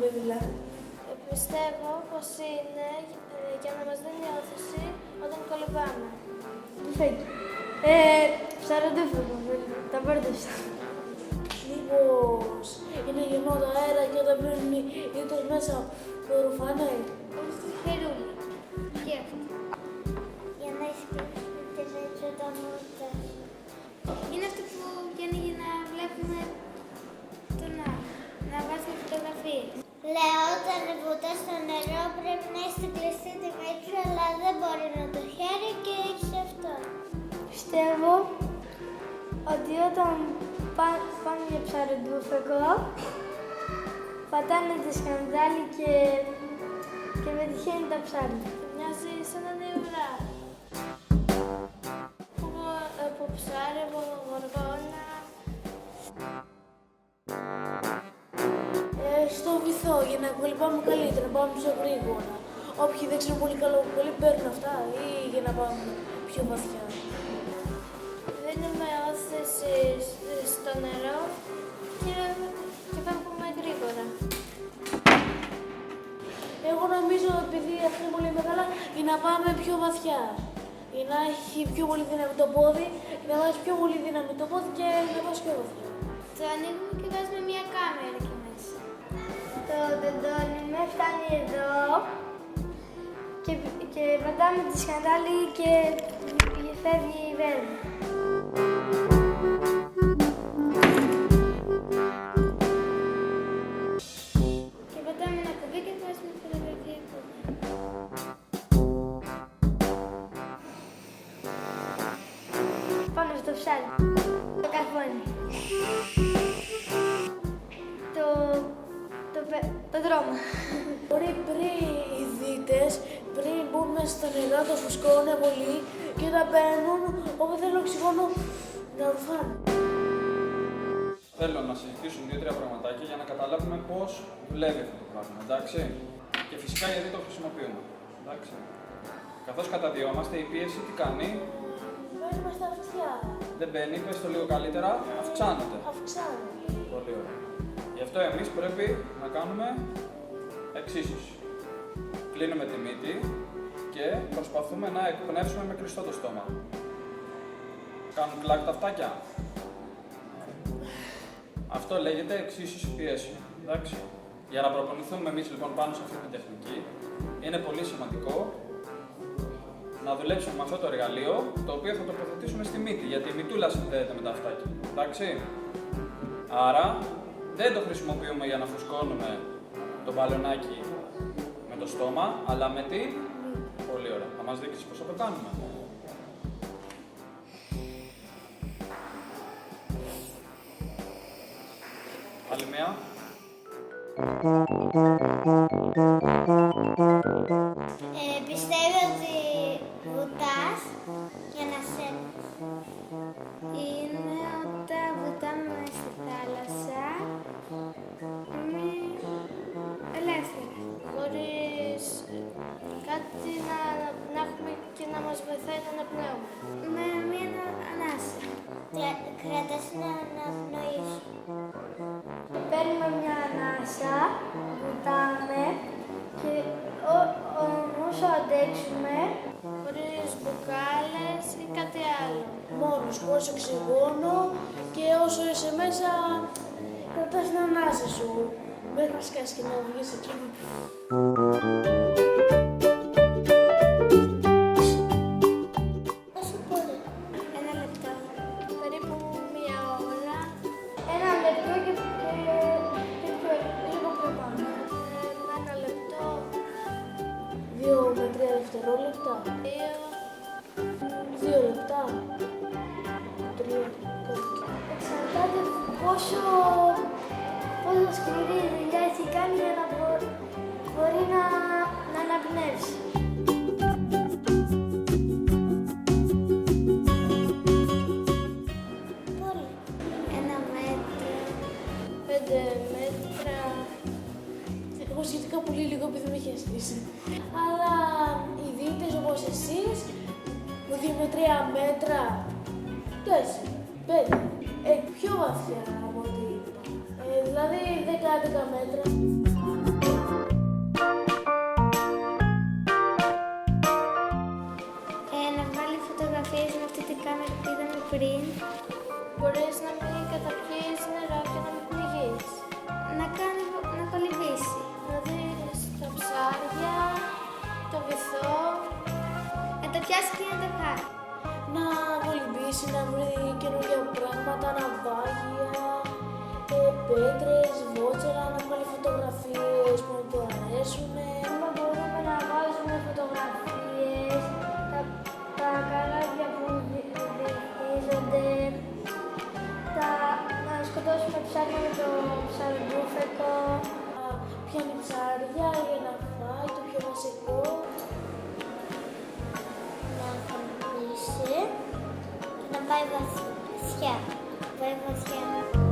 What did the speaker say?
πολύ δουλειά. Πιστεύω πως είναι για να μας δίνει όθηση όταν κολυμπάμε. Φέκι. Ψαροντέφωγο, τα μπέρδεψα. Μήπως είναι γεμάτο αέρα και όταν μπαίνουν οι ήττες μέσα το ρουφάνε. Χερούλι. Και αυτό. Για να εισπίξετε έτσι όταν ήρθες. Είναι αυτό που ανοίγει να βλέπουμε το να βάζουμε φωτογραφίες. Λέω, όταν βουτάς στο νερό πρέπει να είσαι κλειστή τη μύτη σου, αλλά δεν μπορεί να το χέρι και έχεις αυτό. Πιστεύω ότι όταν πάνε για ψαροντούφεκο, πατάνε τη σκανδάλη και πετυχαίνει τα ψάρια. Μοιάζει σαν ένα νευρά. Από ψάρι, από γοργόνα. Στο βυθό για να κολυμπάμε καλύτερα, πάμε πιο γρήγορα. Όποιοι δεν ξέρουν πολύ καλό πολύ παίρνουν αυτά ή για να πάμε πιο βαθιά. Δίνουμε όθηση στο νερό και πάμε γρήγορα. Εγώ νομίζω επειδή αυτά είναι πολύ μεγάλα για να πάμε πιο βαθιά. Για να έχει πιο πολύ δύναμη το πόδι, για να βάζει πιο πολύ δύναμη το πόδι και να πας πιο βαθιά. Το ανοίγουμε και βάζουμε μια κάμερα εκεί μέσα. Το τεντώνουμε, φτάνει εδώ και πατάμε τη σκανδάλη και φεύγει η βέλη. Και πατάμε ένα κουμπί και βάζουμε φωτογραφία από εδώ. Πάνω στο ψάρι. Το καρφώνι. Το δρόμο. Πριν οι δίτες, πριν μπουν μέσα στα νερά, το φουσκώνε πολύ και όταν μπαίνουν, όπου θέλουν οξυγόνο, να ρουφάνε. Θέλω να συζητήσουμε 2-3 πραγματάκια για να καταλάβουμε πώς δουλεύει αυτό το πράγμα, εντάξει. Και φυσικά γιατί το χρησιμοποιούμε, εντάξει. Καθώς καταδιόμαστε, η πίεση τι κάνει? Μπαίνουμε στα αυτιά. Δεν μπαίνει, πες το λίγο καλύτερα, αυξάνεται. Αυξάνεται. Πολύ ωραία. Γι' αυτό εμείς πρέπει να κάνουμε εξίσωση. Κλείνουμε τη μύτη και προσπαθούμε να εκπνεύσουμε με κλειστό το στόμα. Κάνουν κλακ τα αυτάκια. Αυτό λέγεται εξίσωση πιέσεων. Εντάξει. Για να προπονηθούμε εμείς λοιπόν πάνω σε αυτή την τεχνική, είναι πολύ σημαντικό να δουλέψουμε με αυτό το εργαλείο, το οποίο θα τοποθετήσουμε στη μύτη, γιατί η μυτούλα συνδέεται με τα αυτάκια. Εντάξει. Άρα, δεν το χρησιμοποιούμε για να φουσκώνουμε το μπαλονάκι με το στόμα, αλλά με τι? Πολύ ωραία. Θα μας δείξεις πώς θα το κάνουμε. Άλλη μία. Πιστεύω ότι βουτάς για να σε... Είναι όταν βουτάμε στη θάλασσα, είναι ελεύθερα. Χωρίς κάτι να έχουμε και να μας βοηθάει να αναπνέουμε. Με μία ανάσα. Κρατάς να αναπνοήσεις. Παίρνουμε μια ανάσα, βουτάμε και όσο αντέξουμε, Χωρίς μπουκάλες ή κάτι άλλο. Μόνος, χωρίς οξυγόνο και όσο είσαι μέσα, κρατάς την ανάσα σου. Μέχρι να σκάσεις και να βγεις εκεί. Πόσο πολύ? 1 λεπτό. Περίπου 1 ώρα. 1 λεπτό και λίγο πιο πάνω. 1 λεπτό. 2 με 3 δευτερόλεπτα. 2 λεπτά. 3 λεπτά. Εξαρτάται πόσο σκληρή δουλειά έχει κάνει για να μπορεί να αναπνεύσει. Πολύ. 1 μέτρο. 5 μέτρα. Εγώ σχετικά πολύ λίγο επειδή με έχει αστήσει. Αλλά οι δίτες όπως εσείς, με 2 με 3 μέτρα, 4, 5, πιο βαθιά από ό,τι είπα. Δηλαδή 10-11 μέτρα. πριν. Μπορείς να μην καταπιείς νερό και να μην πνιγείς. Να κολυμπήσει. Να δεις τα ψάρια, το βυθό, να τα πιάσει και να τα φάει. Να κολυμπήσει, να βρει καινούργια πράγματα, ναυάγια, πέτρες, βότσερα, να βγάλει φωτογραφίες που του αρέσουνε. Μπορούμε να βάζουμε φωτογραφίες, τα καράβια που βυθίζονται, να σκοτώσουμε ψάρια με το ψαρομπούφεκο. Πιάνει ψάρια για να φάει, το πιο βασικό. Να κολυμπήσει και να πάει βαθιά. Πάει βαθιά.